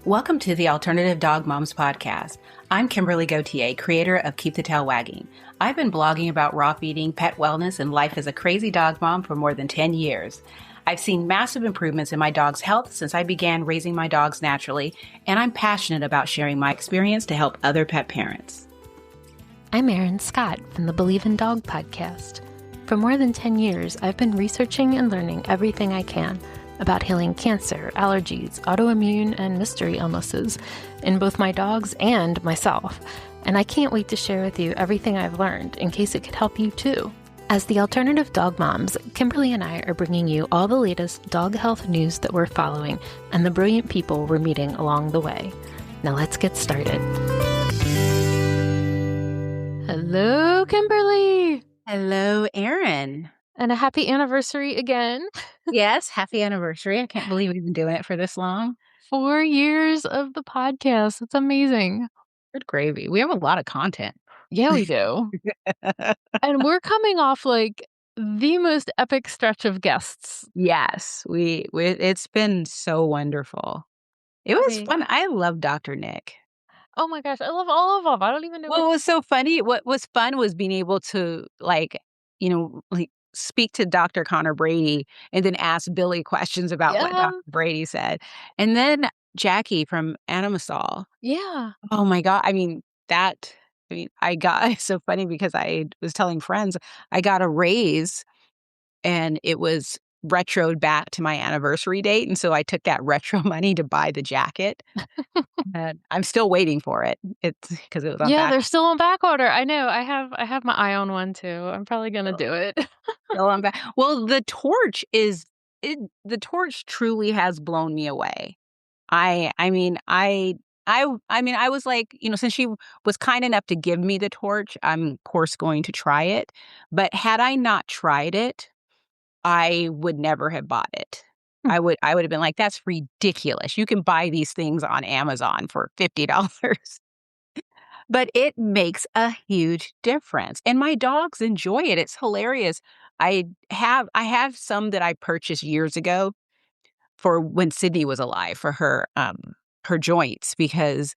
Welcome to the Alternative Dog Moms podcast. I'm Kimberly Gauthier, creator of Keep the Tail Wagging. I've been blogging about raw feeding, pet wellness, and life as a crazy dog mom for more than 10 years. I've seen massive improvements in my dog's health since I began raising my dogs naturally, and I'm passionate about sharing my experience to help other pet parents. I'm Erin Scott from the Believe in Dog podcast. For more than 10 years, I've been researching and learning everything I can about healing cancer, allergies, autoimmune, and mystery illnesses in both my dogs and myself. And I can't wait to share with you everything I've learned in case it could help you too. As the Alternative Dog Moms, Kimberly and I are bringing you all the latest dog health news that we're following and the brilliant people we're meeting along the way. Now let's get started. Hello, Kimberly. Hello, Erin. And a happy anniversary again. Yes, happy anniversary. I can't believe we've been doing it for this long. 4 years of the podcast. It's amazing. Good gravy. We have a lot of content. Yeah, we do. And we're coming off like the most epic stretch of guests. Yes, we it's been so wonderful. It was fun. I love Dr. Nick. Oh my gosh, I love all of them. I don't even know. What was so funny, what was fun was being able to speak to Dr. Connor Brady and then ask Billy questions about what Dr. Brady said. And then Jackie from AnimaSol. Yeah. Oh my God. It's so funny because I was telling friends I got a raise and it was retroed back to my anniversary date. And so I took that retro money to buy the jacket. And I'm still waiting for it. It's because it was on back. They're still on back order. I know. I have my eye on one too. I'm probably gonna do it. Still on back. Well, the torch truly has blown me away. I was like, since she was kind enough to give me the torch, I'm of course going to try it. But had I not tried it, I would never have bought it. I would have been like, that's ridiculous. You can buy these things on Amazon for $50. But it makes a huge difference. And my dogs enjoy it. It's hilarious. I have some that I purchased years ago for when Sydney was alive for her joints because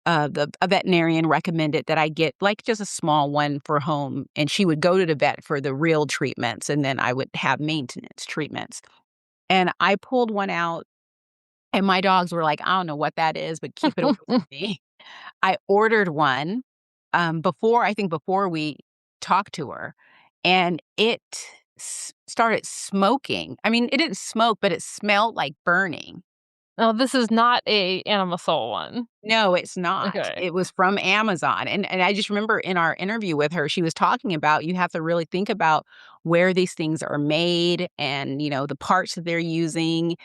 a veterinarian recommended that I get like just a small one for home, and she would go to the vet for the real treatments, and then I would have maintenance treatments. And I pulled one out, and my dogs were like, I don't know what that is, but keep it away from me. I ordered one before we talked to her, and it started smoking. I mean, it didn't smoke, but it smelled like burning. Oh, this is not a AnimaSol one. No, it's not. Okay. It was from Amazon. And I just remember in our interview with her, she was talking about you have to really think about where these things are made and, the parts that they're using.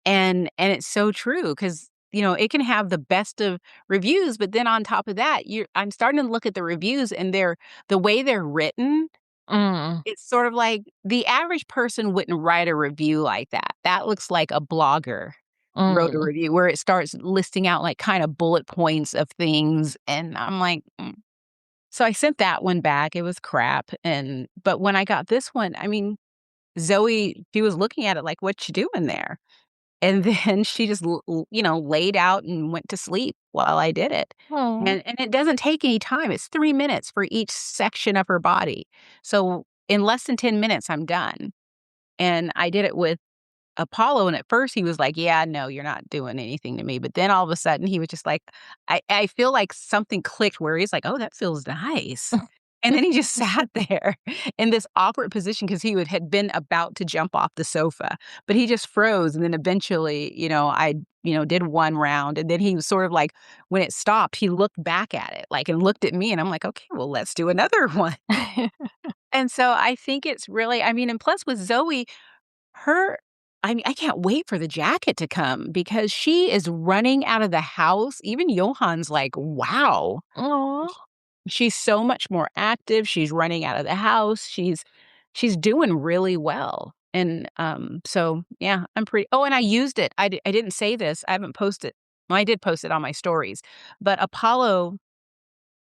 And it's so true because, it can have the best of reviews. But then on top of that, I'm starting to look at the reviews and the way they're written. It's sort of like the average person wouldn't write a review like that. That looks like a blogger wrote a review where it starts listing out like kind of bullet points of things. And I'm like, So I sent that one back. It was crap. But when I got this one, I mean, Zoe, she was looking at it like, what you doing there? And then she just, laid out and went to sleep while I did it. And it doesn't take any time. It's 3 minutes for each section of her body. So in less than 10 minutes, I'm done. And I did it with Apollo, and at first he was like, yeah, no, you're not doing anything to me. But then all of a sudden he was just like, I feel like something clicked where he's like, oh, that feels nice. And then he just sat there in this awkward position because he had been about to jump off the sofa, but he just froze. And then eventually, I did one round, and then he was sort of like, when it stopped, he looked back at it and looked at me, and I'm like, okay, well, let's do another one. And so I think it's really, and plus with Zoe, I can't wait for the jacket to come because she is running out of the house. Even Johan's like, wow. Aww. She's so much more active. She's running out of the house. She's doing really well. And so, yeah, I'm pretty. Oh, and I used it. I didn't say this. I haven't posted. Well, I did post it on my stories. But Apollo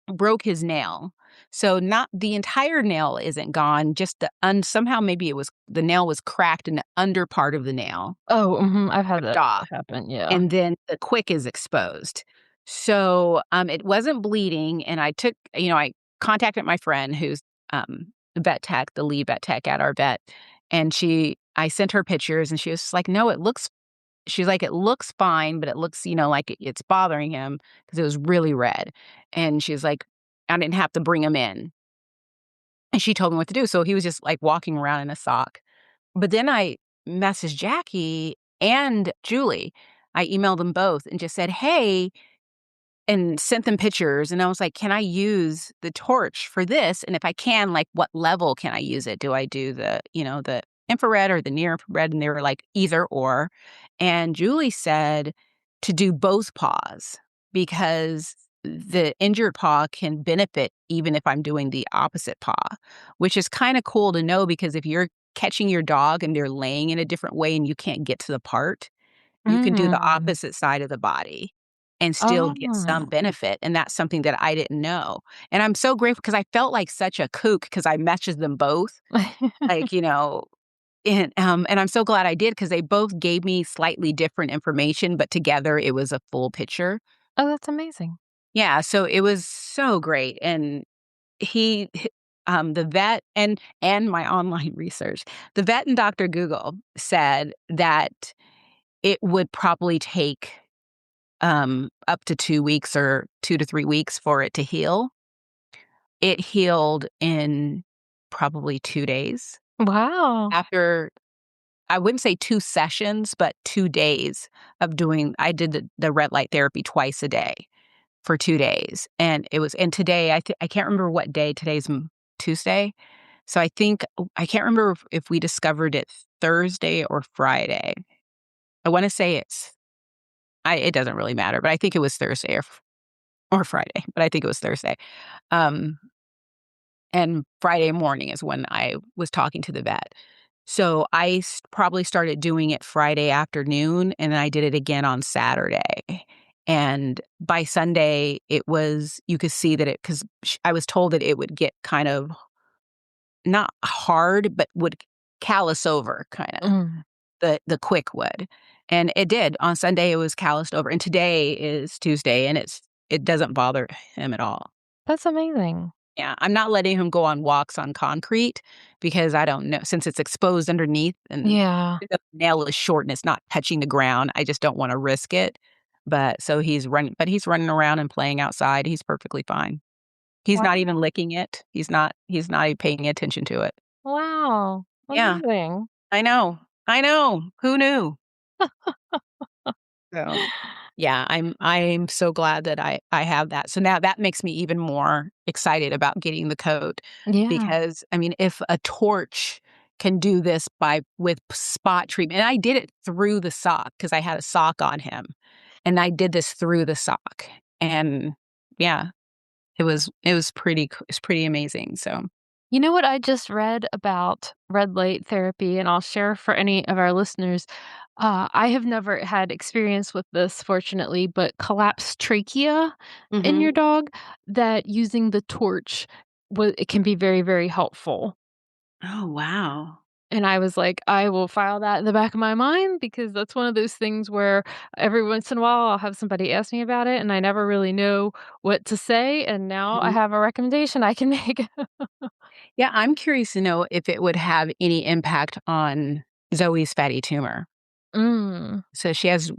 broke his nail. So not the entire nail isn't gone, just somehow maybe the nail was cracked and the under part of the nail Oh, I've had ripped that off, happen, yeah. and then the quick is exposed. So, it wasn't bleeding, and I contacted my friend who's, the vet tech, the lead vet tech at our vet, and I sent her pictures, and she was just like, "No, she's like, "It looks fine, but it looks, like it's bothering him because it was really red." And she's like, "I didn't have to bring him in." And she told me what to do, so he was just, like, walking around in a sock. But then I messaged Jackie and Julie. I emailed them both and just said, "Hey," and sent them pictures, and I was like, "Can I use the torch for this? And if I can, like, what level can I use it? Do I do the infrared or the near infrared?" And they were like, "Either or." And Julie said to do both paws because the injured paw can benefit even if I'm doing the opposite paw, which is kinda cool to know because if you're catching your dog and they're laying in a different way and you can't get to the part, you can do the Mm. opposite side of the body and still get some Oh. benefit, and that's something that I didn't know, and I'm so grateful because I felt like such a kook because I messaged them both, like, and I'm so glad I did because they both gave me slightly different information, but together it was a full picture. Oh, that's amazing. Yeah, so it was so great, and the vet and my online research, the vet and Doctor Google said that it would probably take up to 2 weeks or 2 to 3 weeks for it to heal. It healed in probably 2 days. Wow. After I wouldn't say 2 sessions, but 2 days of I did the red light therapy twice a day for 2 days, and today I can't remember what day. Today's Tuesday, so I can't remember if we discovered it Thursday or Friday. I wanna say it doesn't really matter, but I think it was Thursday or Friday, but I think it was Thursday. Um, and Friday morning is when I was talking to the vet. So probably started doing it Friday afternoon, and then I did it again on Saturday. And by Sunday, you could see that because I was told that it would get kind of not hard, but would callus over kind of Mm. the quick would. And it did. On Sunday, it was calloused over. And today is Tuesday, and it doesn't bother him at all. That's amazing. Yeah, I'm not letting him go on walks on concrete because I don't know since it's exposed underneath and Yeah. the nail is short and it's not touching the ground, I just don't wanna risk it. He's running around and playing outside, he's perfectly fine. He's not even Wow. licking it. He's not even paying attention to it. Wow. Yeah, Amazing. I know. I know. Who knew? So, yeah, I'm so glad that I have that. So now that makes me even more excited about getting the coat Yeah. because, I mean, if a torch can do this with spot treatment and I did it through the sock because I had a sock on him, and I did this through the sock, and yeah, it's pretty amazing, so You know what I just read about red light therapy, and I'll share for any of our listeners. I have never had experience with this, fortunately, but collapsed trachea in Mhm. your dog, that using the torch, it can be very, very helpful. Oh, wow. And I was like, I will file that in the back of my mind because that's one of those things where every once in a while I'll have somebody ask me about it and I never really know what to say. And now I Mhm. have a recommendation I can make. Yeah, I'm curious to know if it would have any impact on Zoe's fatty tumor. Mm. So she has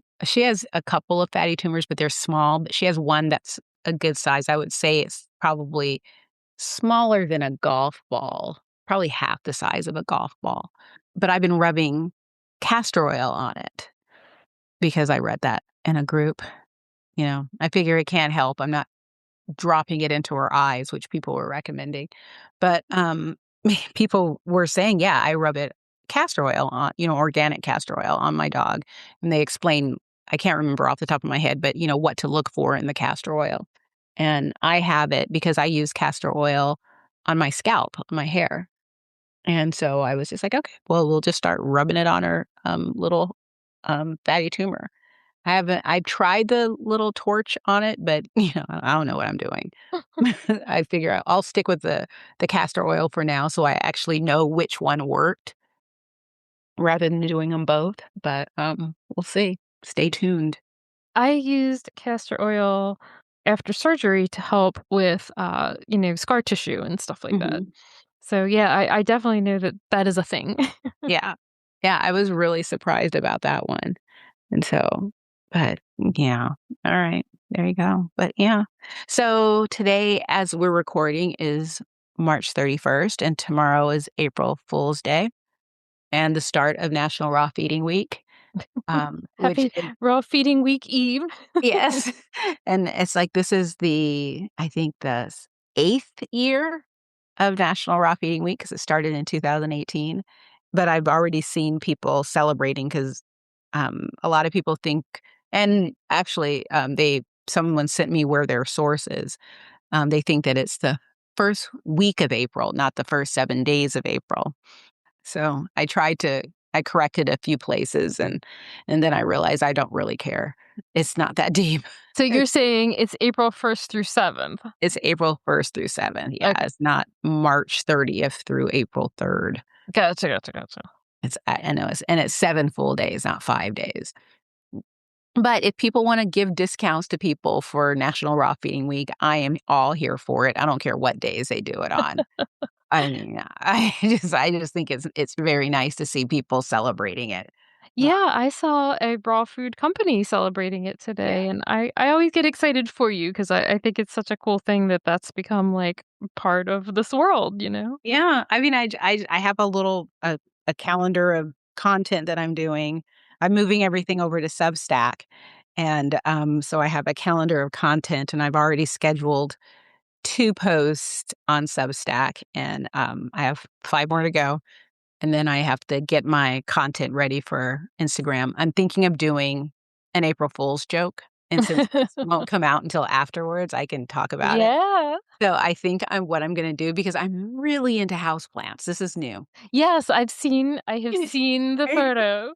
a couple of fatty tumors, but they're small, but she has one that's a good size. I would say it's probably smaller than a golf ball, probably half the size of a golf ball. But I've been rubbing castor oil on it because I read that in a group. I figure it can't help. I'm not dropping it into her eyes, which people were recommending. But, people were saying, "Yeah, I rub it castor oil on organic castor oil on my dog." And they explain I can't remember off the top of my head, but, what to look for in the castor oil. And I have it because I use castor oil on my scalp, on my hair. And so I was just like, "Okay, well, we'll just start rubbing it on her, little, fatty tumor." I've tried the little torch on it, but, I don't know what I'm doing. I figure I'll stick with the castor oil for now so I actually know which one worked rather than doing them both, but, we'll see. Stay tuned. I used castor oil after surgery to help with, scar tissue and stuff like that. Mhm. So, yeah, I definitely know that that is a thing. Yeah. Yeah, I was really surprised about that one, and so but, yeah. Alright, there you go, but, yeah. So, today, as we're recording, is March 31st, and tomorrow is April Fool's Day and the start of National Raw Feeding Week, which Happy Raw Feeding Week Eve. yes. And it's like this is I think, the 8th year of National Raw Feeding Week because it started in 2018. But I've already seen people celebrating because a lot of people think, and actually, someone sent me where their source is. They think that it's the first week of April, not the first 7 days of April. So I corrected a few places and then I realized I don't really care. It's not that deep. So you're saying it's April 1st through 7th? It's April 1st through 7th. Yeah, Okay. it's not March 30th through April 3rd. Gotcha, gotcha, gotcha. I know it's 7 full days, not 5 days. But if people wanna give discounts to people for National Raw Feeding Week, I am all here for it. I don't care what days they do it on. I mean, I just think it's very nice to see people celebrating it. Uh, Yeah, I saw a raw food company celebrating it yeah. today, and I always get excited for you because I think it's such a cool thing that that's become, like, part of this world, you know? Yeah, I mean, I have a calendar of content that I'm doing. I'm moving everything over to Substack, and, so I have a calendar of content, and I've already scheduled 2 posts on Substack, and, I have 5 more to go. And then I have to get my content ready for Instagram. I'm thinking of doing an April Fool's joke, and since this won't come out until afterwards, I can talk about it. Yeah. So I think what I'm gonna do because I'm really into houseplants. This is new. Yes, I have seen the photo.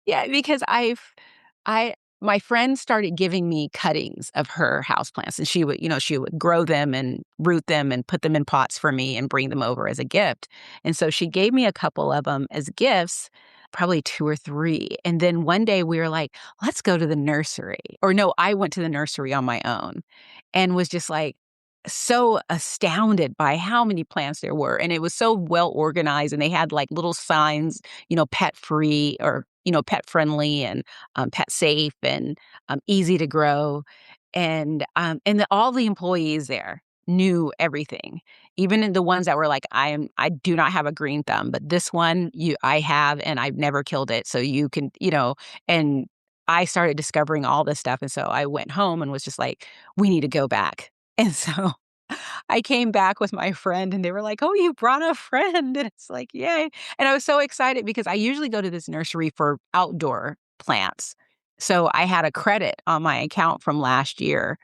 Yeah, because I my friend started giving me cuttings of her houseplants, and she would grow them and root them and put them in pots for me and bring them over as a gift. And so she gave me a couple of them as gifts, probably 2 or 3. And then one day we were like, "Let's go to the nursery." Or no, I went to the nursery on my own and was just like so astounded by how many plants there were. And it was so well organized and they had like little signs, pet free or, pet friendly and pet safe and easy to grow. And all the employees there knew everything, even in the ones that were like, I do not have a green thumb, but this one I have, and I've never killed it. So you can, and I started discovering all this stuff. And so I went home and was just like, we need to go back. And so I came back with my friend and they were like, "Oh, you brought a friend." And it's like, "Yay." And I was so excited because I usually go to this nursery for outdoor plants. So I had a credit on my account from last year,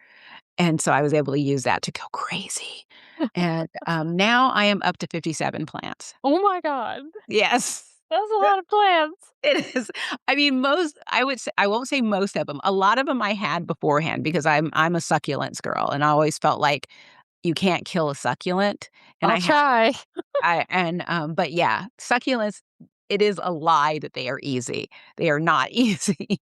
and so I was able to use that to go crazy. And, now I am up to 57 plants. Oh my god. Yes. That's a lot of plants. It is. I mean, I would say I won't say most of them. A lot of them I had beforehand because I'm a succulents girl, and I always felt like you can't kill a succulent, and I'll try. but yeah, succulents, it is a lie that they are easy. They are not easy.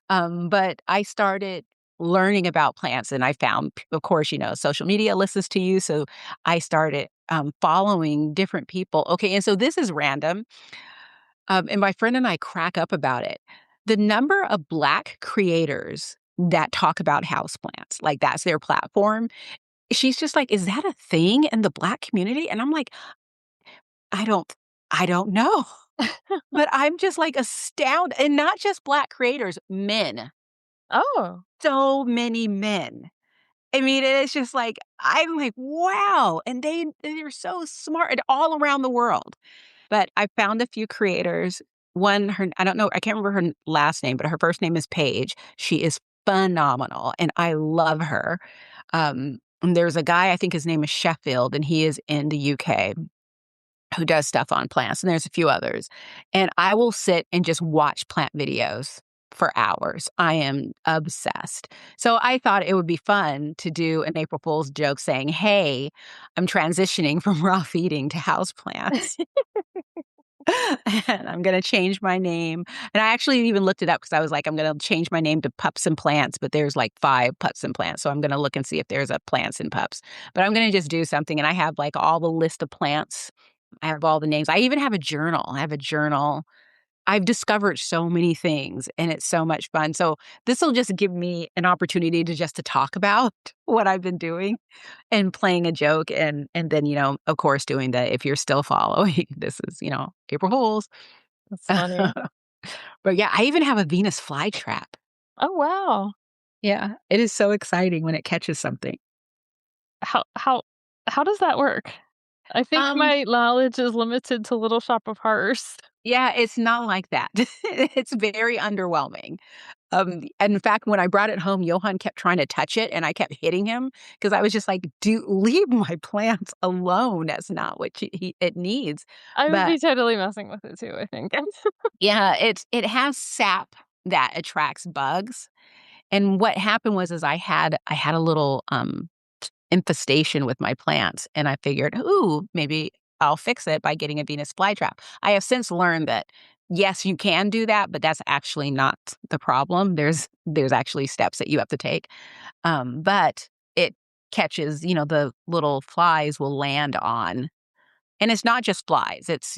But I started learning about plants, and I found, of course, social media listens to you, so I started, following different people. Okay, and so this is random, and my friend and I crack up about it. The number of Black creators that talk about houseplants, like, that's their platform, she's just like, "Is that a thing in the Black community?" And I'm like, "I don't I don't know." But I'm just, like, astounded, and not just Black creators, men. Oh. So many men. I mean, it's just like I'm like, "Wow," and they're so smart and all around the world. But I found a few creators. One, her I don't know, I can't remember her last name, but her first name is Paige. She is phenomenal, and I love her. And there's a guy, I think his name is Sheffield, and he is in the UK who does stuff on plants, and there's a few others. And I will sit and just watch plant videos for hours. I am obsessed. So I thought it would be fun to do an April Fool's joke saying, "Hey, I'm transitioning from raw feeding to houseplants." And I'm gonna change my name. And I actually even looked it up because I was like, I'm gonna change my name to Pups and Plants, but there's like 5 Pups and Plants. So I'm gonna look and see if there's a Plants and Pups. But I'm gonna just do something. And I have like all the list of plants. I have all the names. I even have a journal. I have a journal. I've discovered so many things and it's so much fun. So this will just give me an opportunity to just to talk about what I've been doing and playing a joke and then, of course, doing the if you're still following, this is, April Fools. That's funny. But yeah, I even have a Venus flytrap. Oh, wow. Yeah, it is so exciting when it catches something. How how how does that work? I think Um, my knowledge is limited to Little Shop of Horrors. yeah, it's not like that. It's very underwhelming. And in fact, when I brought it home, Johann kept trying to touch it, and I kept hitting him because I was just like, "Dude, leave my plants alone. That's not what it needs." I would But be totally messing with it too, I think. yeah, it has sap that attracts bugs. And what happened was, is I had a little infestation with my plants, and I figured, "Ooh, maybe I'll fix it by getting a Venus flytrap." I have since learned that, yes, you can do that, but that's actually not the problem. There's actually steps that you have to take. But it catches, the little flies will land on, and it's not just flies, it's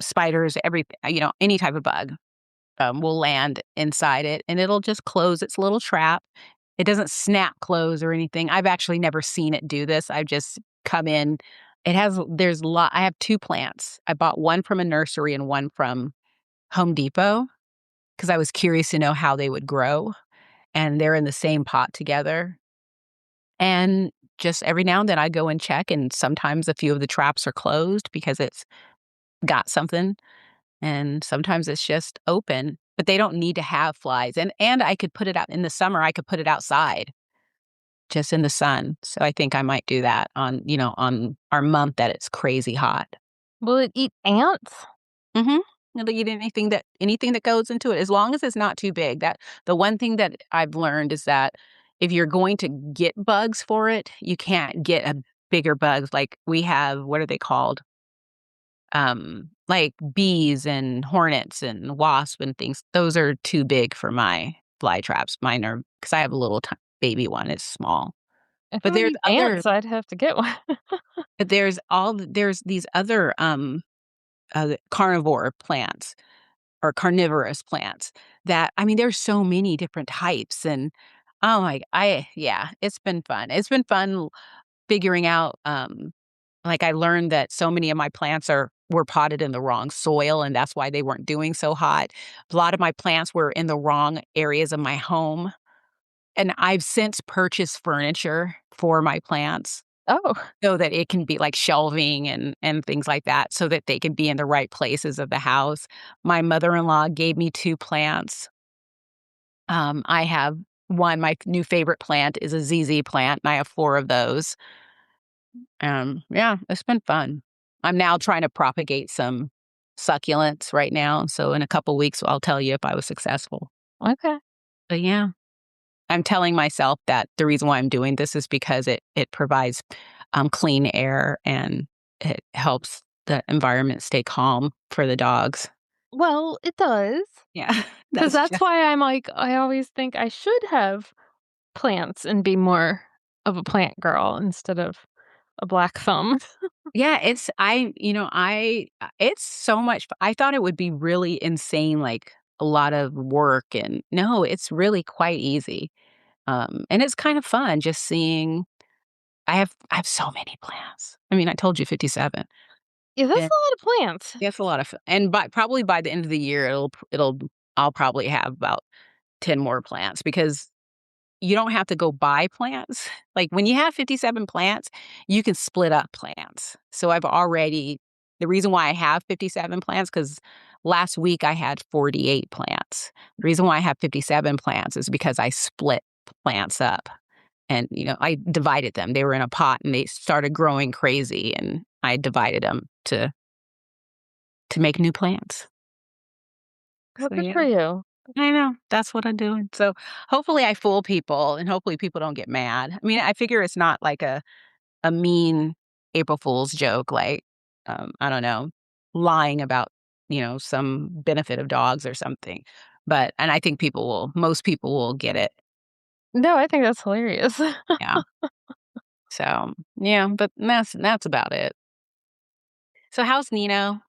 spiders, everything, any type of bug, will land inside it, and it'll just close its little trap. It doesn't snap close or anything. I've actually never seen it do this. I've just come in. There's a lot. I have 2 plants. I bought one from a nursery and one from Home Depot because I was curious to know how they would grow, and they're in the same pot together. And just every now and then I go and check, and sometimes a few of the traps are closed because it's got something, and sometimes it's just open, but they don't need to have flies. And I could put it out in the summer, I could put it outside just in the sun. So I think I might do that on our month that it's crazy hot. Will it eat ants? Mhm. It'll eat anything that goes into it, as long as it's not too big. That the one thing that I've learned is that if you're going to get bugs for it, you can't get a bigger bugs. Like we have, what are they called? Like bees and hornets and wasps and things. Those are too big for my fly traps. Mine are because I have a little baby one. It's small. If it But would eat ants, I'd have to get one. there's these other carnivore plants or carnivorous plants that, I mean, there's so many different types. And oh my, yeah, it's been fun. It's been fun figuring out. Like, I learned that so many of my plants were potted in the wrong soil, and that's why they weren't doing so hot. A lot of my plants were in the wrong areas of my home, and I've since purchased furniture for my plants Oh, so that it can be like shelving and things like that so that they can be in the right places of the house. My mother-in-law gave me 2 plants. I have one, my new favorite plant is a ZZ plant, and I have 4 of those. Yeah, it's been fun. I'm now trying to propagate some succulents right now, so in a couple weeks, I'll tell you if I was successful. okay. But yeah, I'm telling myself that the reason why I'm doing this is because it provides, clean air and it helps the environment stay calm for the dogs. Well, it does, Yeah, 'cause that's that's just why I'm like, I always think I should have plants and be more of a plant girl instead of a black thumb. yeah, it's so much I thought it would be really insane, like, a lot of work, and no, it's really quite easy. And it's kind of fun just seeing I have so many plants. I mean, I told you 57. Yeah, that's And a lot of plants. that's a lot of fun. And probably by the end of the year, I'll probably have about 10 more plants because you don't have to go buy plants. Like, when you have 57 plants, you can split up plants. So the reason why I have 57 plants, because last week I had 48 plants. The reason why I have 57 plants is because I split plants up. And, I divided them. They were in a pot and they started growing crazy, and I divided them to make new plants. Well, So, good yeah. for you. I know. That's what I'm doing. So, hopefully I fool people, and hopefully people don't get mad. I mean, I figure it's not like a mean April Fool's joke, like, I don't know, lying about, some benefit of dogs or something. And I think most people will get it. No, I think that's hilarious. Yeah. So, yeah, but that's about it. So, how's Nino?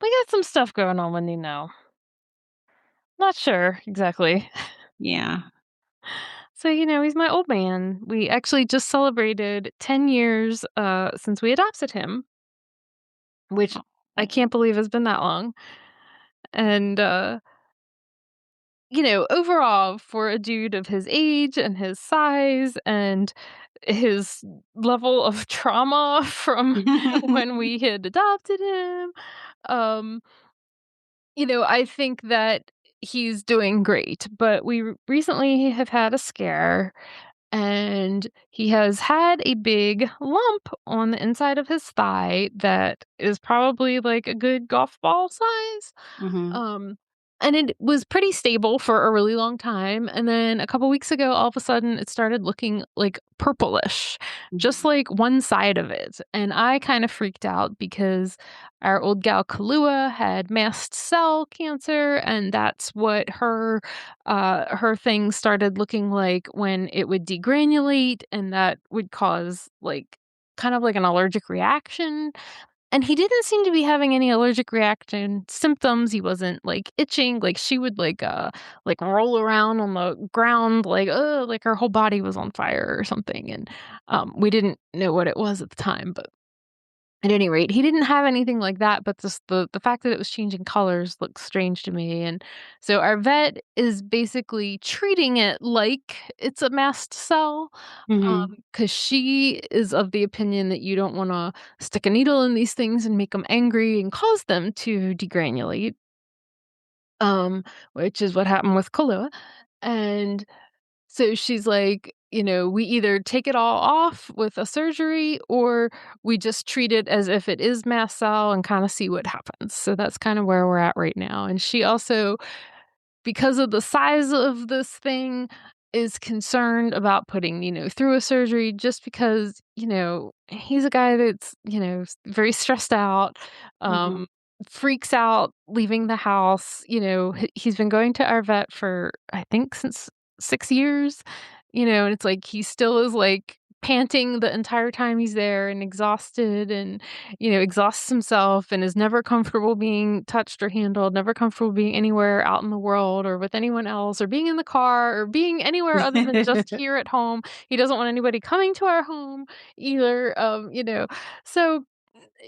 We got some stuff going on with Nino. Not sure exactly. Yeah. So, he's my old man. We actually just celebrated 10 years since we adopted him, which I Oh. can't believe has been that long. And overall for a dude of his age and his size and his level of trauma from when we had adopted him, um I think that he's doing great, but we recently have had a scare, and he has had a big lump on the inside of his thigh that is probably like a good golf ball size. Mhm. Um, and it was pretty stable for a really long time, and then a couple weeks ago, all of a sudden, it started looking, like, purplish, just, Mhm. like, one side of it, and I kinda freaked out because our old gal Kahlua had mast cell cancer, and that's what her thing started looking like when it would degranulate, and that would cause, like, kind of like an allergic reaction, and he didn't seem to be having any allergic reaction symptoms. He wasn't, like, itching, like, she would, like, roll around on the ground, like her whole body was on fire or something, and, we didn't know what it was at the time, but at any rate, he didn't have anything like that, but just the fact that it was changing colors looked strange to me, and so our vet is basically treating it like it's a mast cell, Mhm. because she is of the opinion that you don't wanna stick a needle in these things and make them angry and cause them to degranulate, which is what happened with Kahlua, and so she's like, we either take it all off with a surgery or we just treat it as if it is mast cell and kinda see what happens. So that's kinda where we're at right now, and she also, because of the size of this thing, is concerned about putting, through a surgery just because, he's a guy that's, very stressed out, Mhm. um, freaks out leaving the house, he's been going to our vet for, I think, since 6 years, and it's like he still is, like, panting the entire time he's there and exhausted and exhausts himself and is never comfortable being touched or handled, never comfortable being anywhere out in the world or with anyone else or being in the car or being anywhere other than just here at home. He doesn't want anybody coming to our home either. So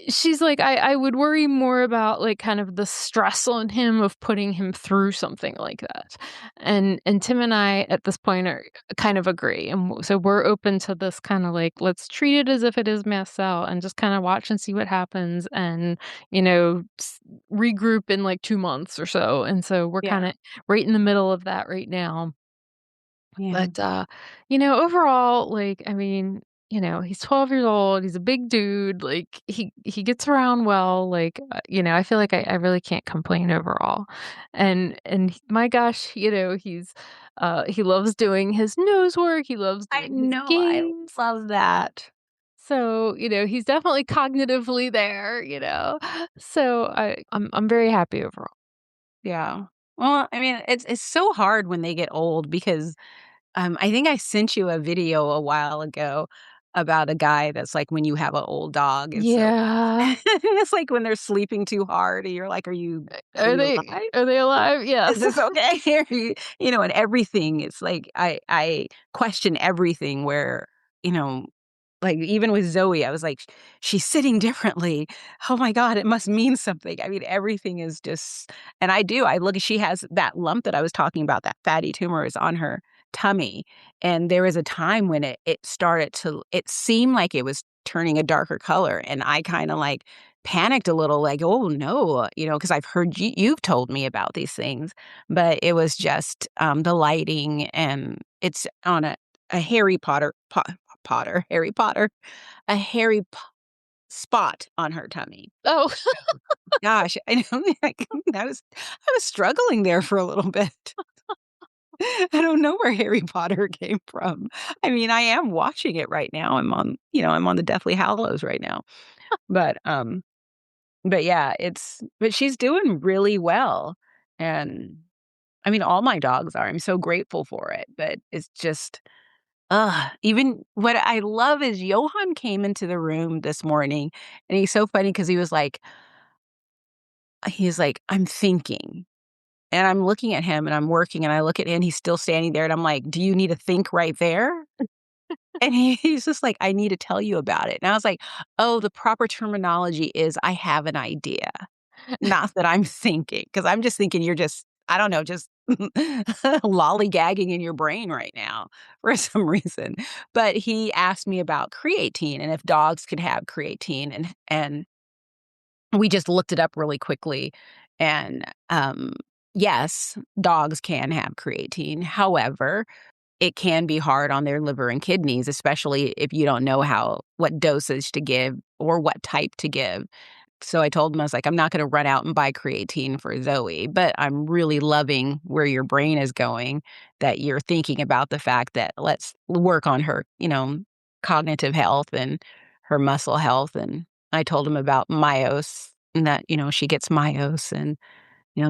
she's like, I would worry more about, like, kind of the stress on him of putting him through something like that. And Tim and I at this point are kind of agree. And so we're open to this kind of like, let's treat it as if it is mast cell and just kind of watch and see what happens and, regroup in like 2 months or so. And so we're kind Yeah. of right in the middle of that right now. Yeah. But, overall, like, I mean, he's 12 years old, he's a big dude, like, he gets around well, like, I feel like I really can't complain overall. My gosh, he loves doing his nose work, he loves I doing his know, I games. love that. So, he's definitely cognitively there, So I'm very happy overall. Yeah. Well, I mean, it's so hard when they get old because, I think I sent you a video a while ago about a guy that's like when you have an old dog, it's so Yeah. it's like when they're sleeping too hard and you're like, are Are you they alive? are they alive? Is Yes. this okay? And everything, it's like I question everything where, you know, like, even with Zoe, I was like, "She's sitting differently. Oh my god, it must mean something." I mean, everything is just and I look she has that lump that I was talking about, that fatty tumor is on her tummy, and there was a time when it seemed like it was turning a darker color, and I kinda, like, panicked a little, like, "Oh, no," because 'cause I've heard you've told me about these things, but it was just, the lighting, and it's on a Harry Potter a Harry spot on her tummy. Oh. Gosh, I know, like, I was struggling there for a little bit. I don't know where Harry Potter came from. I mean, I am watching it right now. I'm on the Deathly Hallows right now. But, but yeah, but she's doing really well. And I mean, all my dogs are. I'm so grateful for it, but it's just, even what I love is Johann came into the room this morning, and he's so funny because he's like, "I'm thinking." And I'm looking at him and I'm working and I look at him, he's still standing there and I'm like, "Do you need to think right there?" And he's just like, "I need to tell you about it." And I was like, "Oh, the proper terminology is I have an idea, not that I'm thinking, because 'cause I'm just thinking you're just, I don't know, just lollygagging in your brain right now for some reason." But he asked me about creatine and if dogs could have creatine, and we just looked it up really quickly, and, yes, dogs can have creatine. However, it can be hard on their liver and kidneys, especially if you don't know what dosage to give or what type to give. So I told him, I was like, "I'm not gonna run out and buy creatine for Zoe, but I'm really loving where your brain is going, that you're thinking about the fact that let's work on her, cognitive health and her muscle health." And I told him about myos and that, she gets myos and,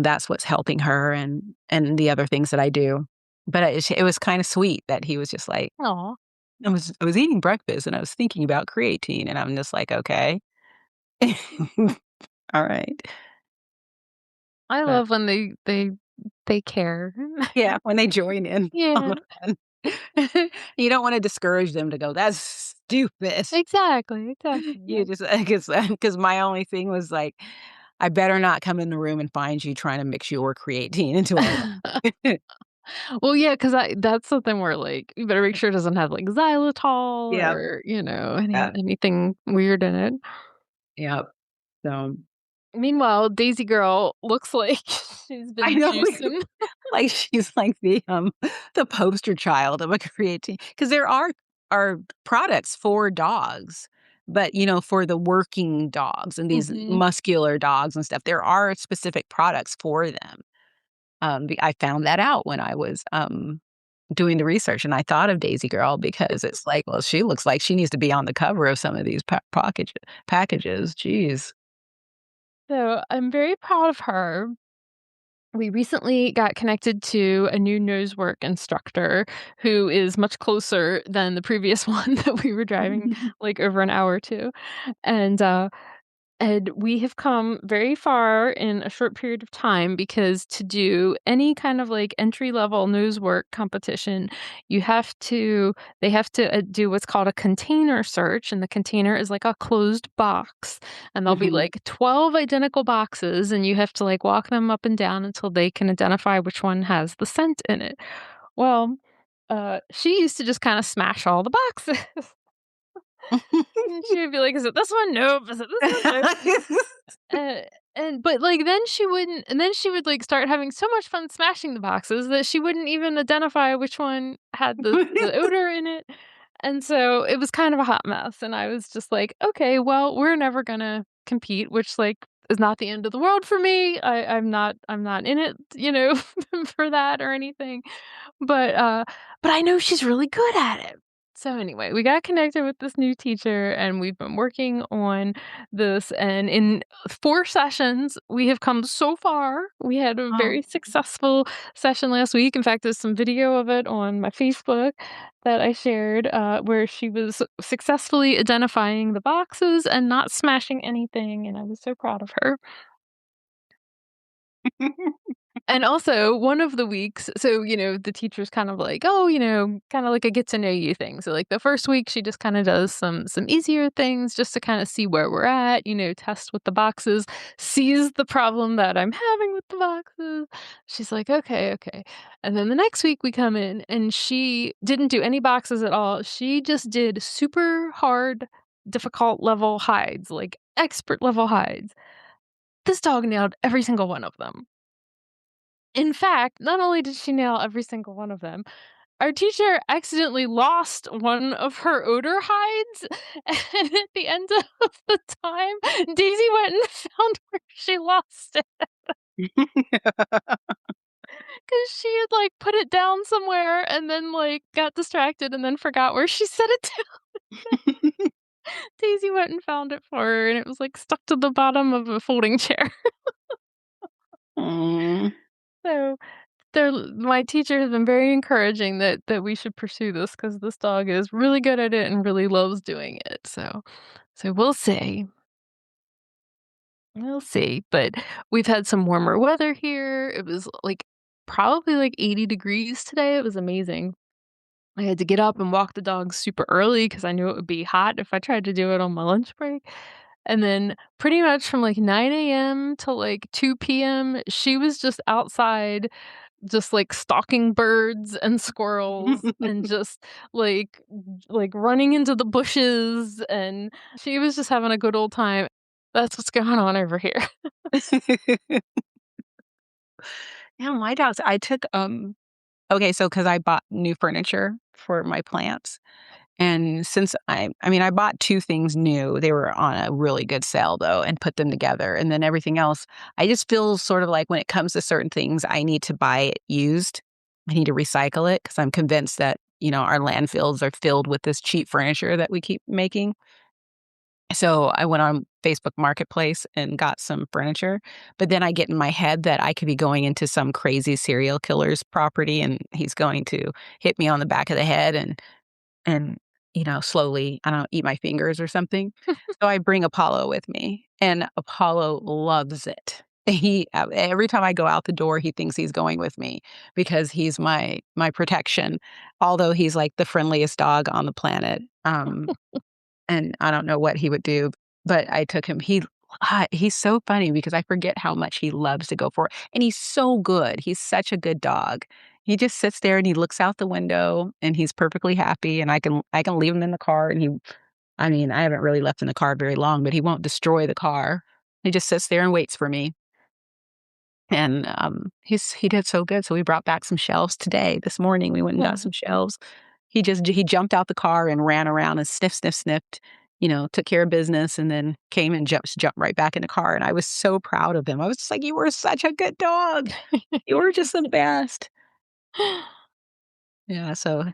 that's what's helping her and the other things that I do. But it was kinda sweet that he was just like, Aw. I was eating breakfast and I was thinking about creatine, and I'm just like, "Okay." Alright. I But love when they care. yeah, when they join in on Yeah, the fun. You don't wanna discourage them to go, "That's stupid." exactly, exactly, You just because my only thing was like, I better not come in the room and find you trying to mix your creatine into our yeah. water. Well, yeah, 'cause that's something where, like, you better make sure it doesn't have, like, xylitol Yep, or, yep, anything weird in it. yep. So, Meanwhile, Daisy girl looks like she's I been know, juicing. like, she's like the poster child of a creatine, because there are products for dogs, but, for the working dogs and these Mhm. muscular dogs and stuff, there are specific products for them. I found that out when I was, doing the research, and I thought of Daisy Girl because it's like, well, she looks like she needs to be on the cover of some of these packages. Jeez. So, I'm very proud of her. We recently got connected to a new nosework instructor who is much closer than the previous one that we were driving, like, over an hour to, and, we have come very far in a short period of time because to do any kind of, like, entry-level nose work competition, you have to they have to, do what's called a container search, and the container is like a closed box, and there'll be, Mhm. like, 12 identical boxes, and you have to, like, walk them up and down until they can identify which one has the scent in it. Well, she used to just kinda smash all the boxes, and she would be like, "Is it this one? Nope. Is it this one? Nope." Uh, but, like, then she wouldn't and then she would, like, start having so much fun smashing the boxes that she wouldn't even identify which one had the odor in it, and so it was kind of a hot mess, and I was just like, "Okay, well, we're never gonna compete," which, like, is not the end of the world for me. I'm not in it, for that or anything. But, uh but I know she's really good at it. So anyway, we got connected with this new teacher, and we've been working on this, and in 4 sessions, we have come so far. We had a Oh. very successful session last week. In fact, there's some video of it on my Facebook that I shared, where she was successfully identifying the boxes and not smashing anything, and I was so proud of her. And also, one of the weeks the teacher's kind of like, "Oh, kinda like a get to know you thing." So, like, the first week, she just kinda does some easier things just to kinda see where we're at, test with the boxes, sees the problem that I'm having with the boxes. She's like, "Okay, okay." And then the next week, we come in, and she didn't do any boxes at all. She just did super hard, difficult level hides, like, expert level hides. This dog nailed every single one of them. In fact, not only did she nail every single one of them, our teacher accidentally lost one of her odor hides, and at the end of the time, Daisy went and found where she lost it because she had, like, put it down somewhere and then, like, got distracted and then forgot where she set it down. Daisy went and found it for her, and it was, like, stuck to the bottom of a folding chair. Aw. So my teacher has been very encouraging that we should pursue this because this dog is really good at it and really loves doing it, so we'll see. We'll see, but we've had some warmer weather here. It was, like, probably, like, 80 degrees today. It was amazing. I had to get up and walk the dog super early because I knew it would be hot if I tried to do it on my lunch break, and then pretty much from, like, 9 a.m. to, like, 2 p.m., she was just outside, just, like, stalking birds and squirrels and just, running into the bushes, and she was just having a good old time. That's what's going on over here. Yeah, my dogs I took, okay, so because I bought new furniture for my plants, and since I mean, I bought 2 things new, they were on a really good sale, though, and put them together, and then everything else, I just feel sort of like when it comes to certain things, I need to buy it used. I need to recycle it because 'cause I'm convinced that, our landfills are filled with this cheap furniture that we keep making. So I went on Facebook Marketplace and got some furniture, but then I get in my head that I could be going into some crazy serial killer's property and he's going to hit me on the back of the head and slowly, I don't know, eat my fingers or something. So I bring Apollo with me, and Apollo loves it. He every time I go out the door, he thinks he's going with me because he's my protection. Although he's like the friendliest dog on the planet. And I don't know what he would do, but I took him. He's so funny because I forget how much he loves to go for it, and he's so good. He's such a good dog. He just sits there and he looks out the window and he's perfectly happy, and I can leave him in the car and I mean, I haven't really left in the car very long, but he won't destroy the car. He just sits there and waits for me. And, he did so good, so we brought back some shelves today. This morning, we went and got Oh. some shelves. He jumped out the car and ran around and sniffed, took care of business, and then came and jumped right back in the car, and I was so proud of him. I was just like, "You were such a good dog. You were just the best." Yeah, so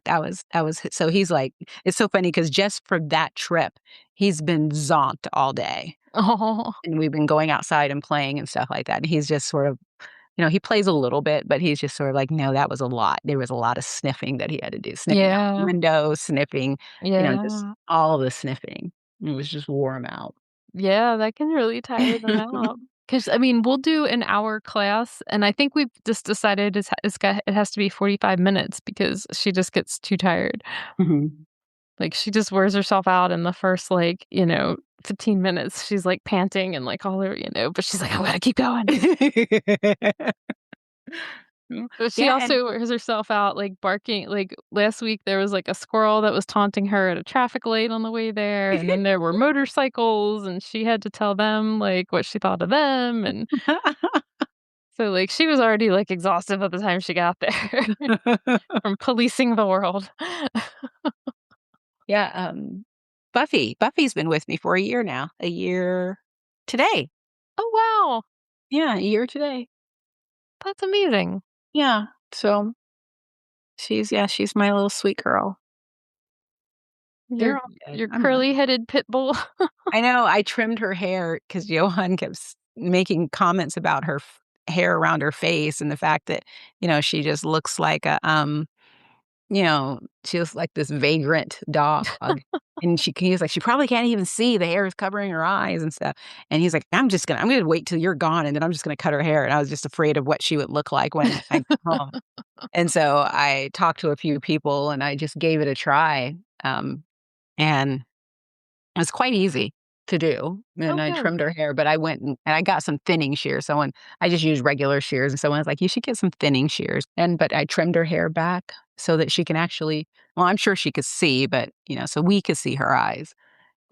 so he's like it's so funny because just for that trip, he's been zonked all day, Oh, and we've been going outside and playing and stuff like that, and he's just sort of he plays a little bit, but he's just sort of like, "No, that was a lot." There was a lot of sniffing that he had to do, sniffing out the yeah, window, sniffing, just yeah. all the sniffing. It was just wore him out. Yeah, that can really tire them out. Because I mean, we'll do an hour class, and I think we've just decided it has to be 45 minutes because she just gets too tired. Mhm. Like, she just wears herself out in the first, 15 minutes. She's, like, panting and, like, all her but she's like, "I gotta keep going." Mm, But she yeah, and also wears herself out, like, barking like, last week, there was, like, a squirrel that was taunting her at a traffic light on the way there, and then there were motorcycles, and she had to tell them, like, what she thought of them, and so, like, she was already, like, exhausted by the time she got there from policing the world. Yeah, Buffy's been with me for a year now. A year today. Oh, wow. Yeah, a year today. That's amazing. Yeah, so she's my little sweet girl. They're Your all good. your I'm not curly-headed pit bull. I know, I trimmed her hair because Johan kept making comments about her hair around her face and the fact that, she just looks like she looks like this vagrant dog. And he's like, she probably can't even see the hair is covering her eyes and stuff. And he's like, I'm gonna wait till you're gone and then I'm just gonna cut her hair. And I was just afraid of what she would look like when I come home. And so I talked to a few people and I just gave it a try. And it was quite easy to do, and Oh, I good. trimmed her hair, but I went and I got some thinning shears. I just used regular shears, and someone was like, "You should get some thinning shears." But I trimmed her hair back so that she can actually well, I'm sure she could see, but, so we could see her eyes,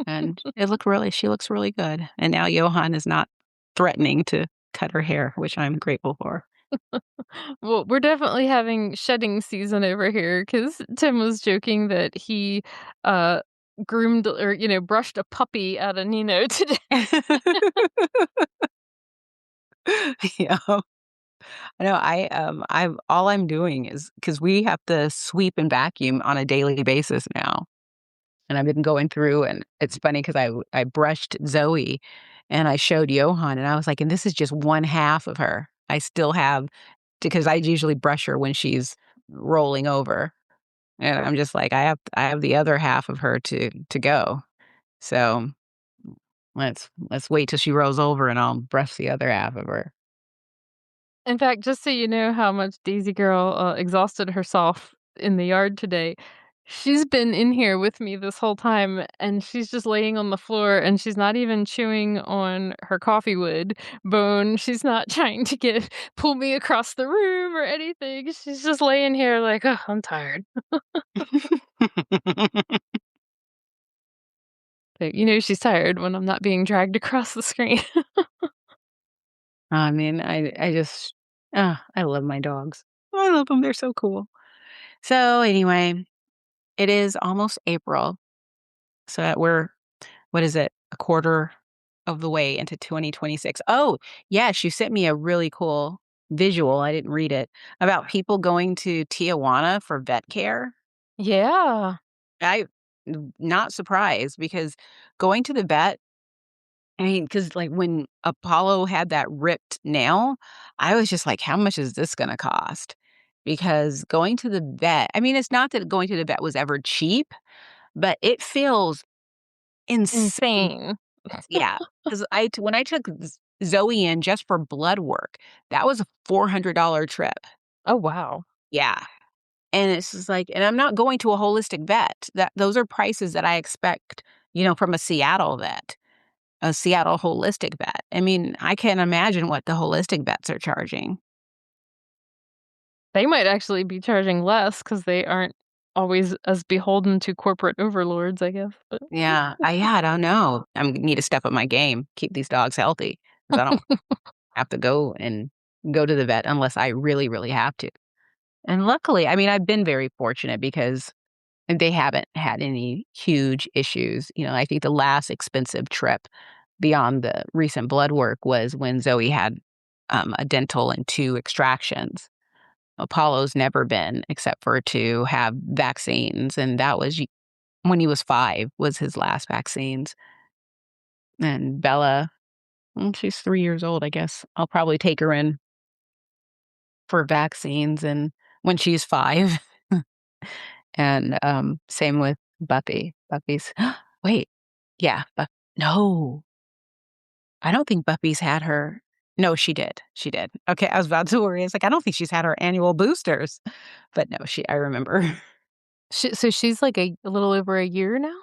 and she looks really good, and now Johan is not threatening to cut her hair, which I'm grateful for. Well, we're definitely having shedding season over here because Tim was joking that he, uh, groomed or, brushed a puppy out of Nino today. Yeah. I know I'm all I'm doing is because we have to sweep and vacuum on a daily basis now, and I've been going through, and it's funny because I brushed Zoe, and I showed Johan, and I was like, "And this is just one half of her. I still have" because I usually brush her when she's rolling over, and I'm just like, "I have the other half of her to go." So, let's wait till she rolls over, and I'll brush the other half of her. In fact, just so you know how much Daisy Girl, exhausted herself in the yard today, she's been in here with me this whole time, and she's just laying on the floor, and she's not even chewing on her coffee wood bone. She's not trying to pull me across the room or anything. She's just laying here like, "Oh, I'm tired." But, she's tired when I'm not being dragged across the screen. I mean, I just I love my dogs. I love them. They're so cool. So, anyway, it is almost April, so that we're what is it? A quarter of the way into 2026. Oh, yes, you sent me a really cool visual, I didn't read it, about people going to Tijuana for vet care. Yeah. Not surprised because going to the vet I mean, because like, when Apollo had that ripped nail, I was just like, "How much is this gonna cost?" Because going to the vet I mean, it's not that going to the vet was ever cheap, but it feels insane. Insane. Yeah, because when I took Zoe in just for blood work, that was a $400 trip. Oh, wow. Yeah, and it's just like and I'm not going to a holistic vet. Those are prices that I expect, from a Seattle vet. A Seattle holistic vet. I mean, I can't imagine what the holistic vets are charging. They might actually be charging less because they aren't always as beholden to corporate overlords, I guess, but I don't know. I need to step up my game, keep these dogs healthy, because I don't have to go to the vet unless I really, really have to. And luckily, I mean, I've been very fortunate because they haven't had any huge issues. I think the last expensive trip beyond the recent blood work was when Zoe had, a dental and 2 extractions. Apollo's never been except for to have vaccines, and that was when he was 5 was his last vaccines. And Bella, she's 3 years old, I guess. I'll probably take her in for vaccines and when she's 5. And, same with Buffy. Buffy's wait, yeah, no, I don't think Buffy's had her no, she did. Okay, I was about to worry. It's like, I don't think she's had her annual boosters. But no, I remember. she's like a little over a year now?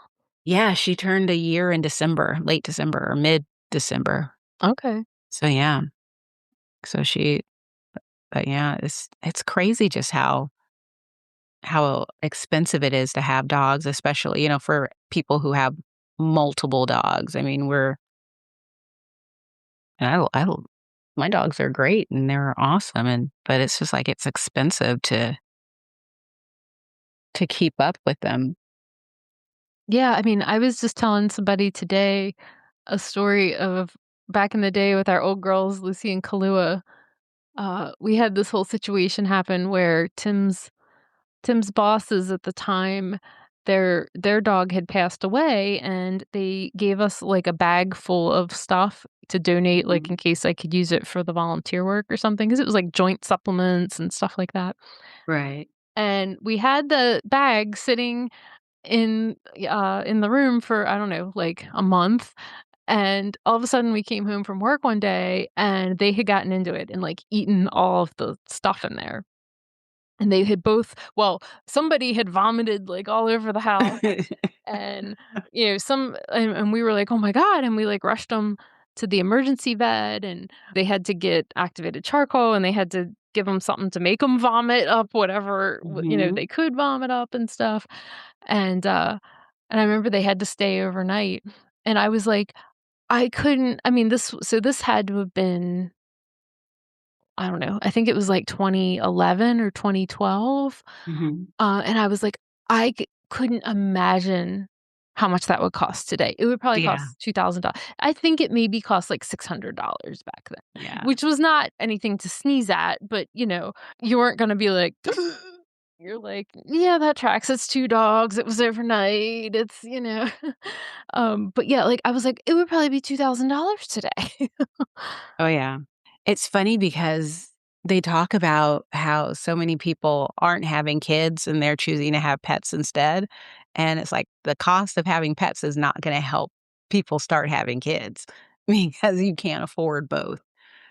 Yeah, she turned a year in December, late December or mid-December. Okay. So, yeah. So she but, yeah, it's crazy just how expensive it is to have dogs, especially, for people who have multiple dogs. I mean, I my dogs are great and they're awesome, but it's just like it's expensive to keep up with them. Yeah, I mean, I was just telling somebody today a story of back in the day with our old girls, Lucy and Kahlua. We had this whole situation happen where Tim's bosses at the time, their dog had passed away, and they gave us, like, a bag full of stuff to donate, like, Mhm. in case I could use it for the volunteer work or something, because it was, like, joint supplements and stuff like that, Right. and we had the bag sitting in the room for, I don't know, like, a month, and all of a sudden, we came home from work one day, and they had gotten into it and, like, eaten all of the stuff in there. And they had both well, somebody had vomited, like, all over the house, and, and we were like, "Oh my god," and we, like, rushed them to the emergency vet, and they had to get activated charcoal, and they had to give them something to make them vomit up whatever, Mhm. they could vomit up and stuff, and I remember they had to stay overnight, and I was like, I couldn't I mean, this had to have been I don't know, I think it was like 2011 or 2012. Mhm. And I was like, couldn't imagine how much that would cost today. It would probably Yeah, cost $2,000. I think it maybe cost like $600 back then, yeah. which was not anything to sneeze at, but, you weren't gonna be like, you're like, "Yeah, that tracks. It's 2 dogs. It was overnight. It's" but yeah, like, I was like, "It would probably be $2,000 today." Oh, yeah. It's funny because they talk about how so many people aren't having kids and they're choosing to have pets instead, and it's like the cost of having pets is not gonna help people start having kids because you can't afford both.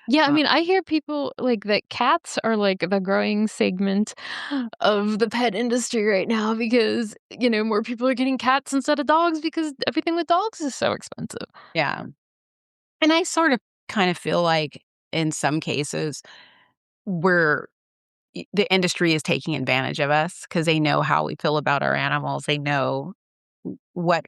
Yeah, I Uh, mean, I hear people like that cats are like the growing segment of the pet industry right now because, more people are getting cats instead of dogs because everything with dogs is so expensive. yeah, and I sort of kind of feel like in some cases, we're the industry is taking advantage of us because they know how we feel about our animals. They know what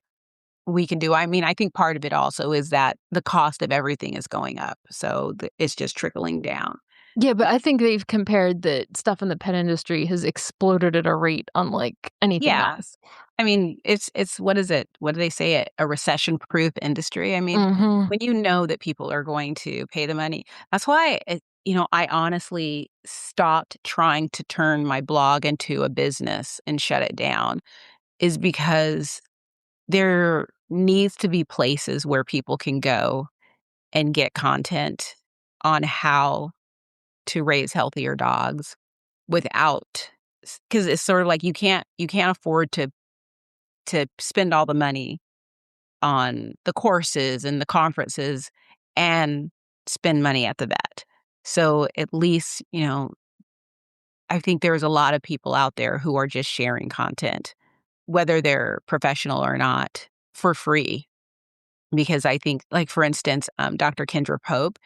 we can do. I mean, I think part of it also is that the cost of everything is going up, so it's just trickling down. Yeah, but I think they've compared that stuff in the pet industry has exploded at a rate unlike anything Yeah. else. I mean, it's what is it? What do they say? A recession-proof industry? I mean, Mhm. when you know that people are going to pay the money, that's why I honestly stopped trying to turn my blog into a business and shut it down, is because there needs to be places where people can go and get content on how to raise healthier dogs without, because it's sort of like you can't afford to spend all the money on the courses and the conferences and spend money at the vet. So at least, I think there's a lot of people out there who are just sharing content, whether they're professional or not, for free. Because I think, like, for instance, Dr. Kendra Pope,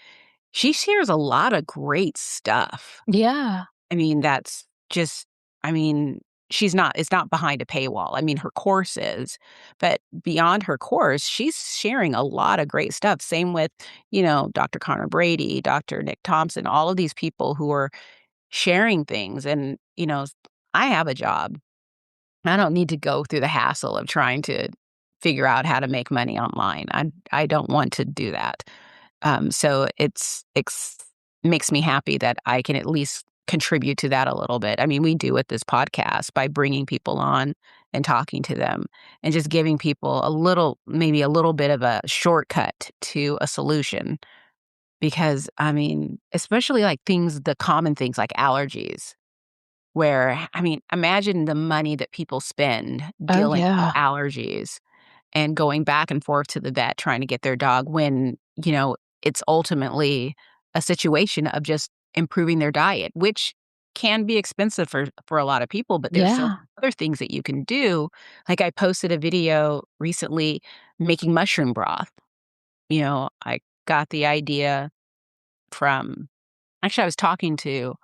she shares a lot of great stuff. Yeah. I mean, that's just I mean, it's not behind a paywall. I mean, her course is, but beyond her course, she's sharing a lot of great stuff. Same with, Dr. Connor Brady, Dr. Nick Thompson, all of these people who are sharing things. And, I have a job. I don't need to go through the hassle of trying to figure out how to make money online. I don't want to do that. So it's makes me happy that I can at least contribute to that a little bit. I mean, we do with this podcast by bringing people on and talking to them and just giving people maybe a little bit of a shortcut to a solution. Because I mean, especially like the common things like allergies, where I mean, imagine the money that people spend Oh, dealing with yeah. allergies and going back and forth to the vet trying to get their dog when, it's ultimately a situation of just improving their diet, which can be expensive for a lot of people, but there's so Yeah. other things that you can do. Like I posted a video recently making mushroom broth. I got the idea from actually I was talking to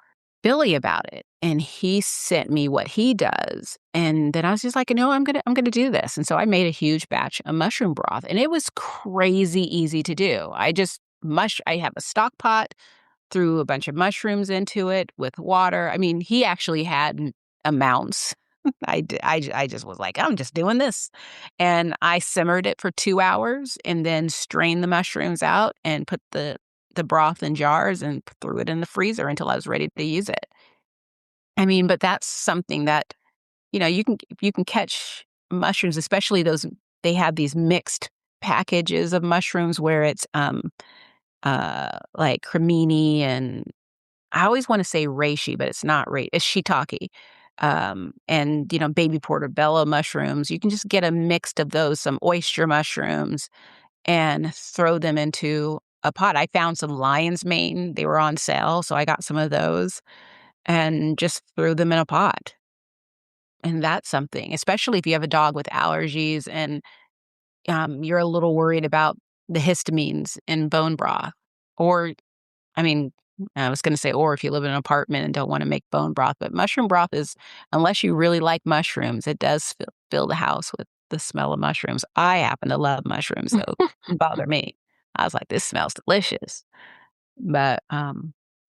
Billy about it, and he sent me what he does, and then I was just like, "No, I'm gonna do this," and so I made a huge batch of mushroom broth, and it was crazy easy to do. I have a stock pot, threw a bunch of mushrooms into it with water. I mean, he actually had amounts. I just was like, "I'm just doing this," and I simmered it for 2 hours and then strained the mushrooms out and put the broth in jars and threw it in the freezer until I was ready to use it. I mean, but that's something that, you can catch mushrooms, especially those they have these mixed packages of mushrooms where it's, like cremini and I always wanna say reishi, but it's not it's shiitake, and, baby portobello mushrooms. You can just get a mix of those, some oyster mushrooms, and throw them into a pot. I found some lion's mane, they were on sale, so I got some of those and just threw them in a pot, and that's something, especially if you have a dog with allergies and, you're a little worried about the histamines in bone broth, or I mean, I was gonna say, or if you live in an apartment and don't wanna make bone broth, but mushroom broth is unless you really like mushrooms, it does fill the house with the smell of mushrooms. I happen to love mushrooms, so it didn't bother me. I was like, "This smells delicious." But,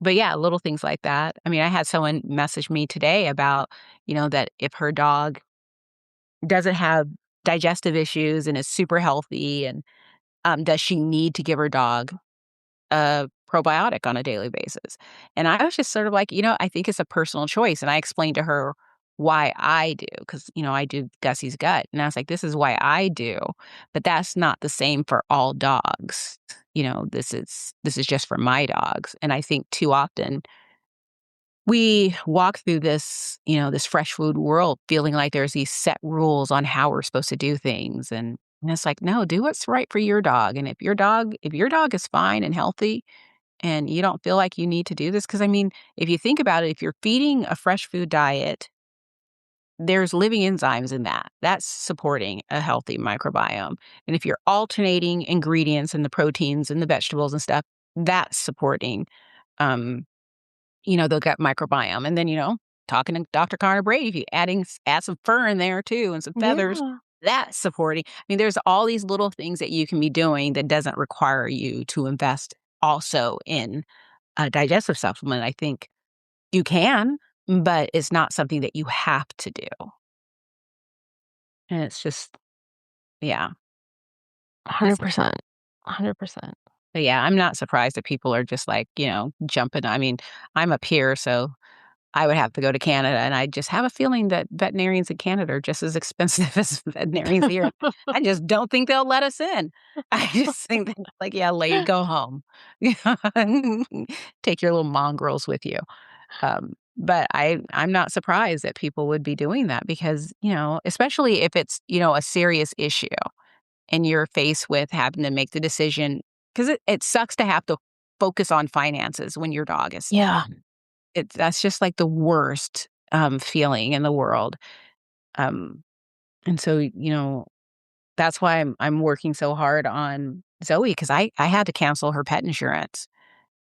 But yeah, little things like that. I mean, I had someone message me today about, that if her dog doesn't have digestive issues and is super healthy and, does she need to give her dog a probiotic on a daily basis? And I was just sort of like, I think it's a personal choice. And I explained to her why I do, because, I do Gussie's gut. And I was like, this is why I do, but that's not the same for all dogs. This is just for my dogs. And I think too often we walk through this fresh food world feeling like there's these set rules on how we're supposed to do things. And it's like, no, do what's right for your dog. And if your dog is fine and healthy and you don't feel like you need to do this, because I mean, if you think about it, if you're feeding a fresh food diet, there's living enzymes in that. That's supporting a healthy microbiome. And if you're alternating ingredients and the proteins and the vegetables and stuff, that's supporting um, the gut microbiome. And then, talking to Dr. Connor Brady, if you add some fur in there too and some feathers, Yeah. that's supporting. I mean, there's all these little things that you can be doing that doesn't require you to invest also in a digestive supplement. I think you can, but it's not something that you have to do. And it's just, yeah, it's, 100%. 100%. but yeah, I'm not surprised that people are just like, jumping. I mean, I'm up here, so I would have to go to Canada, and I just have a feeling that veterinarians in Canada are just as expensive as veterinarians here. I just don't think they'll let us in. I just think that, like, yeah, lady, go home. Take your little mongrels with you. But I'm not surprised that people would be doing that because, especially if it's, a serious issue and you're faced with having to make the decision, because it sucks to have to focus on finances when your dog is sick. Yeah. That's just like the worst, feeling in the world, um, and so, that's why I'm working so hard on Zoe because I had to cancel her pet insurance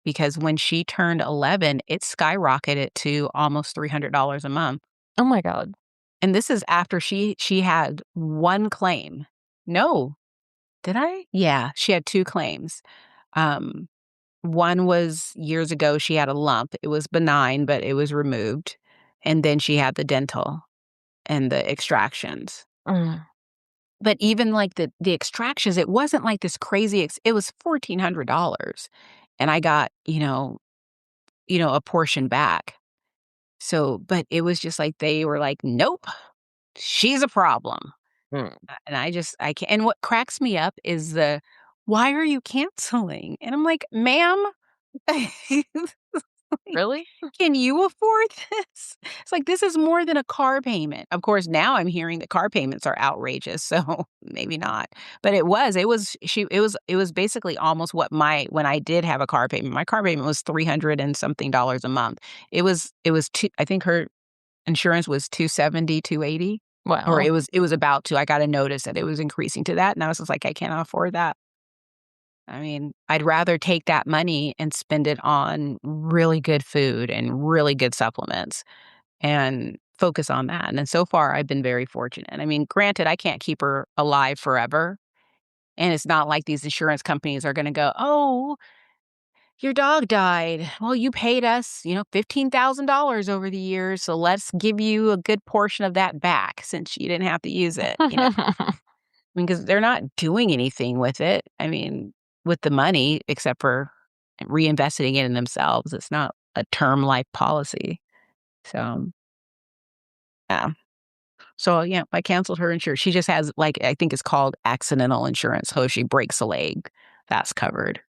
because when she turned 11, it skyrocketed to almost $300 a month, Oh my God. and this is after she had 1 claim. No, did I? Yeah, she had 2 claims. Um, One was years ago, she had a lump. It was benign, but it was removed, and then she had the dental and the extractions. Mm. But even, like, the extractions, it wasn't like this crazy it was $1,400, and I got, a portion back. So but it was just like they were like, "Nope, she's a problem." Mm. And I can't, and what cracks me up is "Why are you canceling?" And I'm like, "Ma'am, like, Really? can you afford this?" It's like, this is more than a car payment. Of course, now I'm hearing that car payments are outrageous, so maybe not. But it was basically almost what when I did have a car payment. My car payment was 300 and something dollars a month. It was two, I think her insurance was 270, 280, or Wow. it was about to. I got a notice that it was increasing to that, and I was just like, I cannot afford that. I mean, I'd rather take that money and spend it on really good food and really good supplements and focus on that. And then so far, I've been very fortunate. I mean, granted, I can't keep her alive forever. And it's not like these insurance companies are going to go, "Oh, your dog died. Well, you paid us, $15,000 over the years. So let's give you a good portion of that back since you didn't have to use it." Because they're not doing anything with it. I mean, with the money, except for reinvesting it in themselves. It's not a term life policy. So, yeah. So, yeah, I canceled her insurance. She just has, like, I think it's called accidental insurance. So if she breaks a leg, that's covered.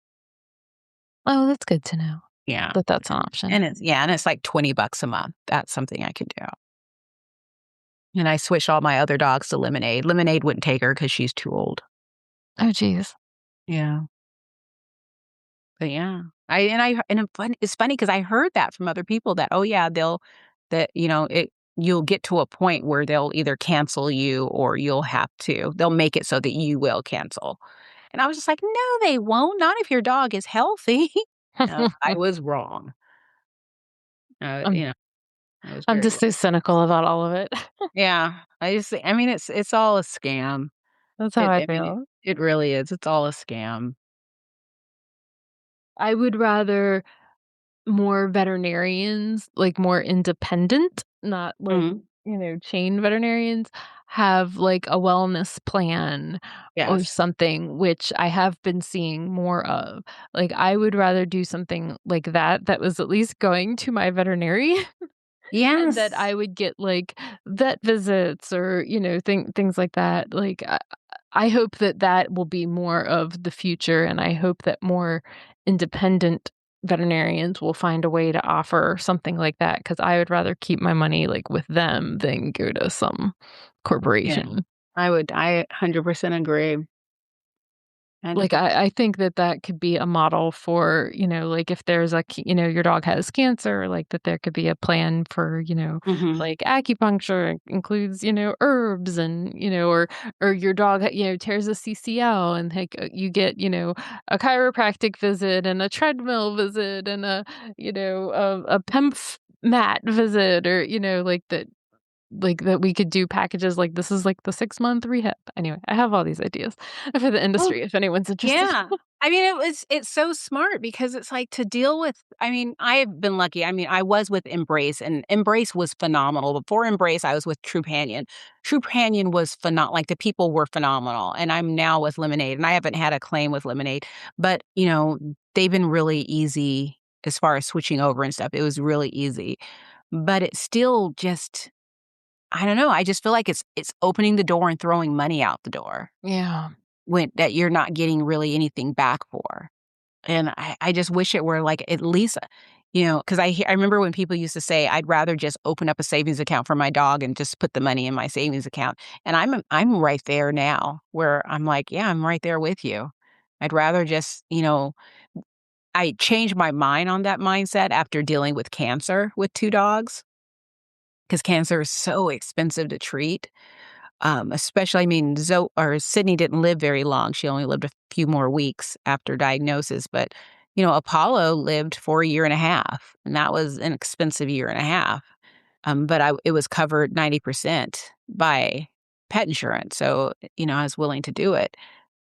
Oh, that's good to know Yeah. that that's an option. And it's like $20 a month. That's something I could do. And I switched all my other dogs to Lemonade. Lemonade wouldn't take her because she's too old. Oh, geez. Yeah. But yeah, it's funny because I heard that from other people that, oh yeah, you'll get to a point where they'll either cancel you or they'll make it so that you will cancel. And I was just like, no, they won't. Not if your dog is healthy. No, I was wrong. I'm I was I'm very just wrong. so cynical about all of it. Yeah, I mean, it's all a scam. That's how I I mean, feel. it really is. It's all a scam. I would rather more veterinarians, like, more independent, not, like, Mhm. chain veterinarians, have, like, a wellness plan or Yes. something, which I have been seeing more of. Like, I would rather do something like that that was at least going to my veterinarian and that Yes. I would get, like, vet visits or, things like that. Like, I hope that that will be more of the future, and I hope that more independent veterinarians will find a way to offer something like that. Because I would rather keep my money, like, with them than go to some Yeah. corporation. I 100% agree. Like, 100%. I think that that could be a model for, like, if there's your dog has cancer, like, that there could be a plan for, Mhm. like, acupuncture includes, herbs and, or your dog, tears a CCL and, like, you get, a chiropractic visit and a treadmill visit and a PEMF mat visit or, like, that we could do packages like this is, like, the 6-month rehab. Anyway, I have all these ideas for the Oh, industry if anyone's interested. yeah. I mean, it's so smart because it's like to deal with I mean, I have been lucky. I mean, I was with Embrace, and Embrace was phenomenal. Before Embrace, I was with Trupanion. Trupanion was like, the people were phenomenal, and I'm now with Lemonade, and I haven't had a claim with Lemonade, but, they've been really easy as far as switching over and stuff. It was really easy, but it's still just I don't know, I just feel like it's opening the door and throwing money out the door Yeah. when that you're not getting really anything back for. And I just wish it were like at least, 'cause I remember when people used to say, "I'd rather just open up a savings account for my dog and just put the money in my savings account." And I'm right there now where I'm like, "Yeah, I'm right there with you." I'd rather just, I changed my mind on that mindset after dealing with cancer with 2 dogs, because cancer is so expensive to treat. Especially, I mean, Sydney didn't live very long. She only lived a few more weeks after diagnosis, but, Apollo lived for a year and a half, and that was an expensive year and a half. But it was covered 90% by pet insurance, so, I was willing to do it.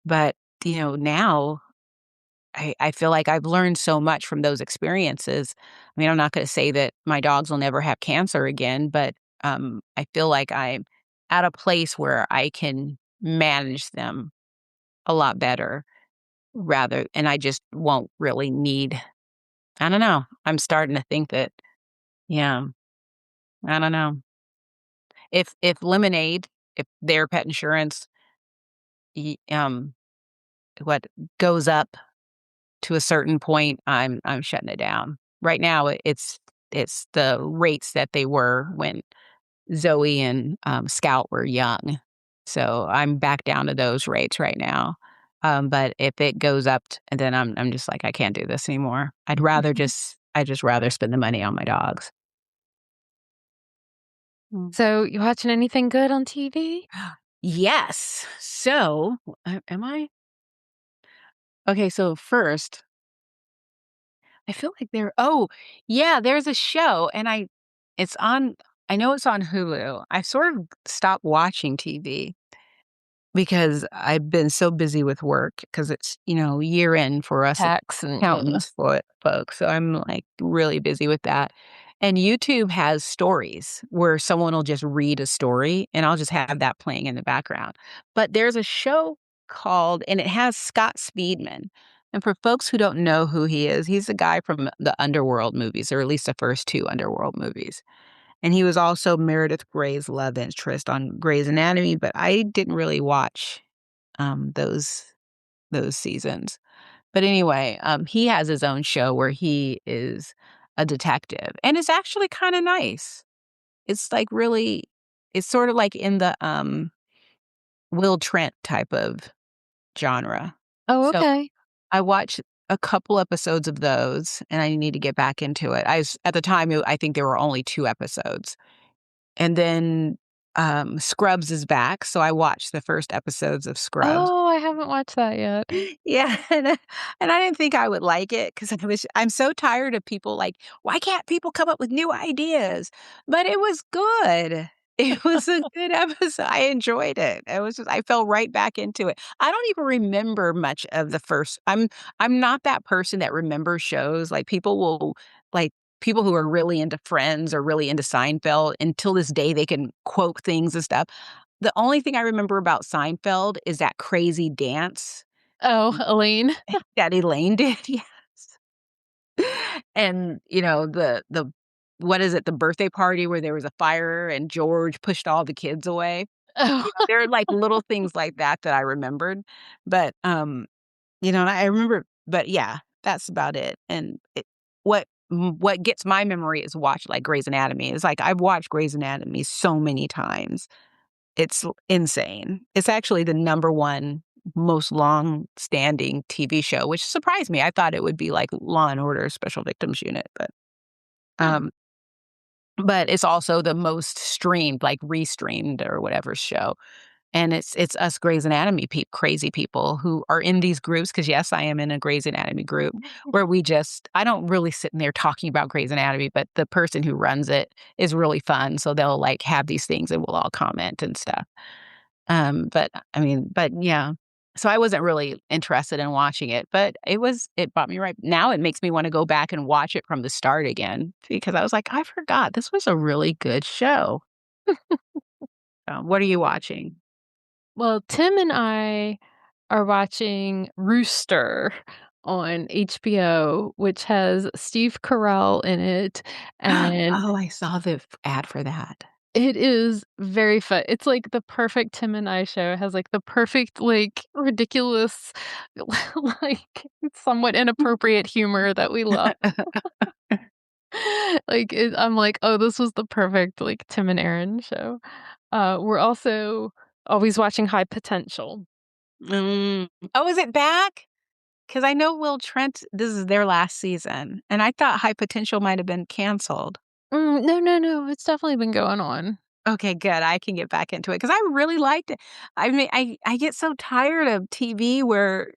But, now I feel like I've learned so much from those experiences. I mean, I'm not gonna say that my dogs will never have cancer again, but, I feel like I'm at a place where I can manage them a lot better and I just won't really need I don't know. I'm starting to think that yeah, I don't know. If Lemonade, if their pet insurance, y what goes up to a certain point, I'm shutting it down. Right now, it's the rates that they were when Zoe and, Scout were young. So, I'm back down to those rates right now. But if it goes up and then I'm just like, "I can't do this anymore." I'd just rather spend the money on my dogs. Mm. So, you watching anything good on TV? Yes. So, am I? Okay, so first I feel like yeah, there's a show and it's on I know it's on Hulu. I sort of stopped watching TV because I've been so busy with work because it's, year end for us Tax and accountants folks. So I'm like really busy with that. And YouTube has stories where someone will just read a story and I'll just have that playing in the background. But there's a show and it has Scott Speedman. And for folks who don't know who he is, he's the guy from the Underworld movies, or at least the first two Underworld movies. And he was also Meredith Grey's love interest on Grey's Anatomy, but I didn't really watch, those seasons. But anyway, he has his own show where he is a detective, and it's actually kinda nice. It's, like, really it's sort of like in the, Will Trent type of genre. Oh, So, okay. I watched a couple episodes of those, and I need to get back into it. At the time, I think there were only 2 episodes. And then, Scrubs is back, so I watched the first episodes of Scrubs. Oh, I haven't watched that yet. Yeah, and I didn't think I would like it because I'm so tired of people like, "Why can't people come up with new ideas?" But it was good. It was a good episode. I enjoyed it. I fell right back into it. I don't even remember much of the first I'm not that person that remembers shows, like, people will like, people who are really into Friends or really into Seinfeld, until this day, they can quote things and stuff. The only thing I remember about Seinfeld is that crazy dance Oh, Elaine. that Elaine did, yes. And, the what is it? The birthday party where there was a fire and George pushed all the kids away. Oh. There are, like, little things like that that I remembered, but, and I remember but, yeah, that's about it, and what gets my memory is watch, like, Grey's Anatomy. It's like, I've watched Grey's Anatomy so many times. It's insane. It's actually the number 1 most long-standing TV show, which surprised me. I thought it would be like Law& and Order: Special Victims Unit, Hmm. um but it's also the most streamed, like, restreamed or whatever show. And it's us Grey's Anatomy crazy people who are in these groups. Because yes, I am in a Grey's Anatomy group where I don't really sit in there talking about Grey's Anatomy, but the person who runs it is really fun, so they'll, like, have these things and we'll all comment and stuff. But yeah. So I wasn't really interested in watching it, but it brought me right now it makes me wanna go back and watch it from the start again because I was like, "I forgot this was a really good show." What are you watching? Well, Tim and I are watching Rooster on HBO, which has Steve Carell in it, and Oh, I saw the ad for that. it is very fun. It's like the perfect Tim and I show. It has, like, the perfect, like, ridiculous, like, somewhat inappropriate humor that we love. I'm like, "Oh, this was the perfect, like, Tim and Erin show." We're also always watching High Potential. Mm. Oh, is it back? Because I know Will Trent this is their last season, and I thought High Potential might have been canceled. No, no, no, it's definitely been going on. Okay, good, I can get back into it because I really liked it. I mean, I get so tired of TV where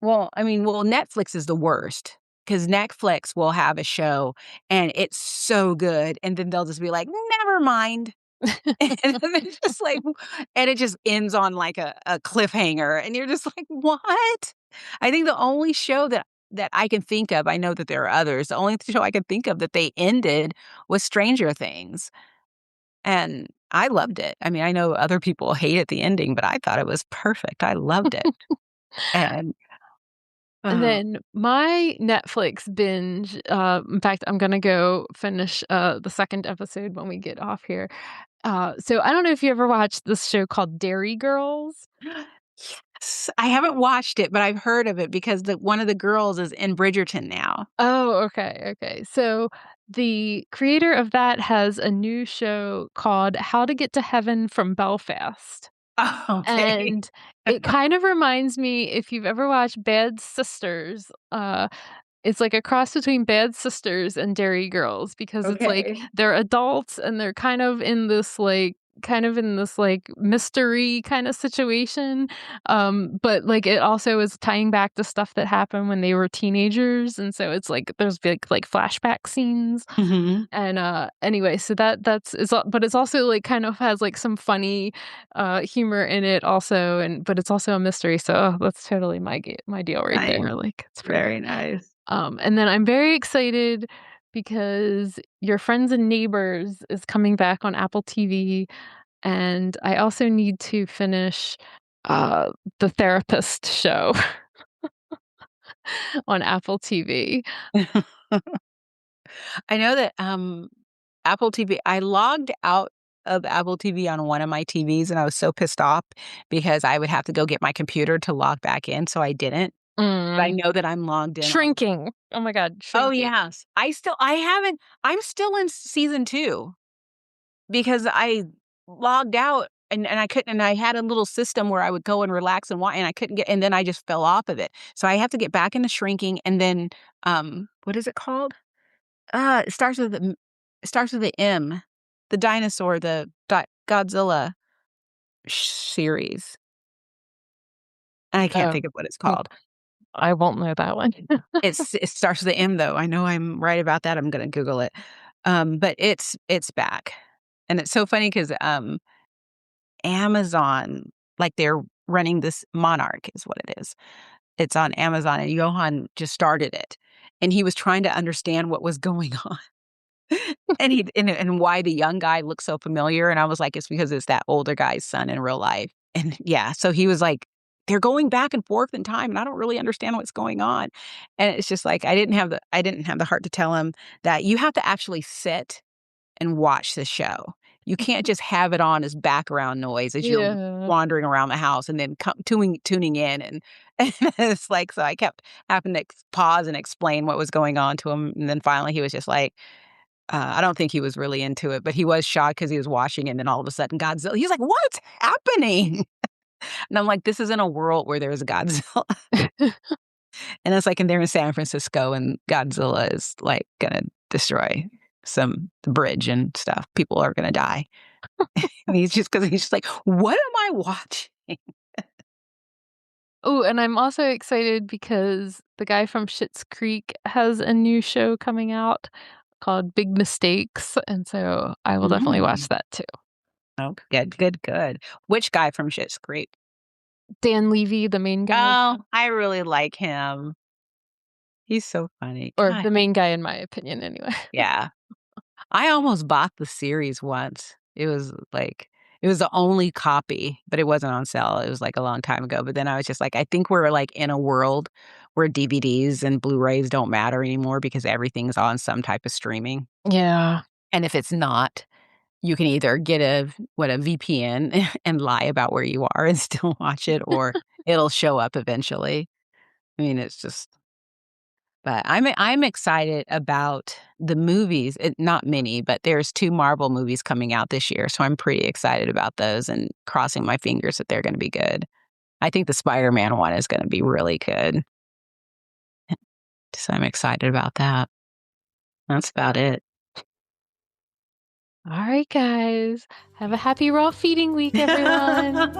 Netflix is the worst because Netflix will have a show, and it's so good, and then they'll just be like, "Never mind." And then it's just like and it just ends on, like, a cliffhanger, and you're just like, "What?" I think the only show that I can think of I know that there are others, the only show I can think of that they ended was Stranger Things, and I loved it. I mean, I know other people hated the ending, but I thought it was perfect. I loved it, and, And uh then my Netflix binge, in fact, I'm gonna go finish, the 2nd episode when we get off here. So I don't know if you ever watched this show called Dairy Girls? Yes, I haven't watched it, but I've heard of it because one of the girls is in Bridgerton now. Oh, okay, okay. So the creator of that has a new show called How to Get to Heaven from Belfast. Oh, okay. And it kind of reminds me if you've ever watched Bad Sisters, it's like a cross between Bad Sisters and Dairy Girls because it's like Okay. they're adults and they're kind of in this mystery kind of situation. But like it also is tying back to stuff that happened when they were teenagers. And so it's like there's big like flashback scenes. Mhm. And anyway, so but it's also like kind of has like some funny humor in it also, but it's also a mystery. So that's totally my deal right Nice. there. Like it's pretty. Very nice. And then I'm very excited because Your Friends and Neighbors is coming back on Apple TV, and I also need to finish the Therapist show on Apple TV. I know that, Apple TV I logged out of Apple TV on one of my TVs, and I was so pissed off because I would have to go get my computer to log back in, so I didn't. But I Mm. know that I'm logged in on Shrinking. Oh my god, Oh, Shrinking. yes. I haven't I'm still in season 2 because I logged out and I couldn't and I had a little system where I would go and relax and I couldn't get and then I just fell off of it. So I have to get back into Shrinking and then, what is it called? It starts with it starts with the M. The dinosaur, the Godzilla series. I can't Oh, think of what it's mm, called. I won't know that one. It starts with the M, though. I know I'm right about that. I'm gonna Google it. But it's back, and it's so funny because Amazon, like, they're running this Monarch is what it is. It's on Amazon, and Johan just started it, and he was trying to understand what was going on. And why the young guy looked so familiar, and I was like, "It's because it's that older guy's son in real life." And yeah, so he was like, "They're going back and forth in time, and I don't really understand what's going on." And it's just like I didn't have the heart to tell him that you have to actually sit and watch the show. You can't just have it on as background noise as you're Yeah. wandering around the house and then tuning in, and and it's like, so I kept having to pause and explain what was going on to him, and then finally he was just like, I don't think he was really into it, but he was shocked because he was watching, and then all of a sudden Godzilla, he's like, "What's happening?" And I'm like, "This is in a world where there's Godzilla." And it's like, and they're in San Francisco, and Godzilla is, like, gonna destroy the bridge and stuff. People are gonna die. And he's just like, "What am I watching?" Oh, and I'm also excited because the guy from Schitt's Creek has a new show coming out called Big Mistakes, and so I will definitely watch Mm. that too. Oh, good, good, good. Which guy from Schitt's Creek? Dan Levy, the main guy, Oh, I really like him. He's so funny. or God, the main guy in my opinion anyway. yeah. I almost bought the series once. It was the only copy, but it wasn't on sale. It was, like, a long time ago, but then I was just like, I think we're, like, in a world where DVDs and Blu-rays don't matter anymore because everything's on some type of streaming, Yeah. and if it's not, you can either get a VPN and lie about where you are and still watch it, or it'll show up eventually. I mean, it's just, but I'm excited about the movies. Not many, but there's 2 Marvel movies coming out this year, so I'm pretty excited about those and crossing my fingers that they're gonna be good. I think the Spider-Man one is gonna be really good, so I'm excited about that. That's about it. All right, guys. Have a happy raw feeding week, everyone.